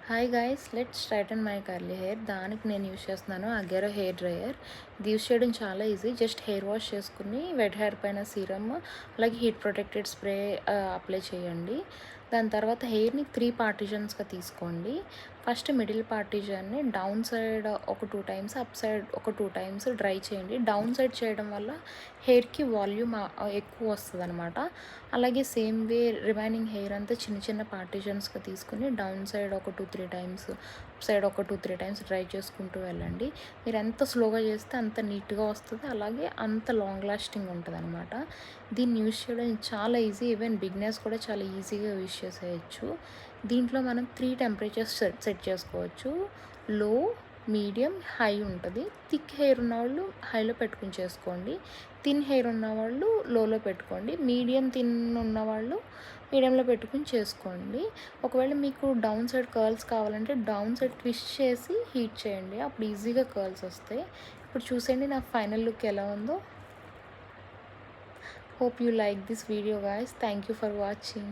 Hi guys, let's straighten my curly hair. దానికి నేను use చేస్తున్నాను అగేరో హెయిర్ డ్రయర్. ఇది యూస్ చేయడం చాలా ఈజీ. జస్ట్ హెయిర్ వాష్ చేసుకుని వెట్ హెయిర్ పైన సీరమ్ అలాగే హీట్ ప్రొటెక్టెడ్ స్ప్రే అప్లై చేయండి. దాని తర్వాత హెయిర్ని 3 పార్టిషన్స్గా తీసుకోండి. ఫస్ట్ మిడిల్ పార్టిషన్ని డౌన్ సైడ్ ఒక 2 టైమ్స్, అప్ సైడ్ ఒక 2 టైమ్స్ డ్రై చేయండి. డౌన్ సైడ్ చేయడం వల్ల హెయిర్కి వాల్యూమ్ ఎక్కువ వస్తుంది అనమాట. అలాగే సేమ్ వే రిమైనింగ్ హెయిర్ అంతా చిన్న చిన్న పార్టిషన్స్గా తీసుకుని డౌన్ సైడ్ ఒక 2-3 టైమ్స్, అప్ సైడ్ ఒక 2-3 టైమ్స్ డ్రై చేసుకుంటూ వెళ్ళండి. మీరు ఎంత స్లోగా చేస్తే అంత నీట్గా వస్తుంది, అలాగే అంత లాంగ్ లాస్టింగ్ ఉంటుంది అనమాట. దీన్ని యూస్ చేయడం చాలా ఈజీ. ఈవెన్ బిగినర్స్ కూడా చాలా ఈజీగా యూస్ చేసేయచ్చు. దీంట్లో మనం 3 టెంపరేచర్స్ సెట్ చేసుకోవచ్చు. లో, మీడియం, హై ఉంటుంది. థిక్ హెయిర్ ఉన్నవాళ్ళు హైలో పెట్టుకుని చేసుకోండి. థిన్ హెయిర్ ఉన్నవాళ్ళు లోలో పెట్టుకోండి. మీడియం థిన్ ఉన్నవాళ్ళు మీడియంలో పెట్టుకుని చేసుకోండి. ఒకవేళ మీకు డౌన్ సైడ్ కర్ల్స్ కావాలంటే డౌన్ సైడ్ ట్విస్ట్ చేసి హీట్ చేయండి, అప్పుడు ఈజీగా కర్ల్స్ వస్తాయి. ఇప్పుడు చూసేయండి నా ఫైనల్ లుక్ ఎలా ఉందో. Hope you like this video guys. Thank you for watching.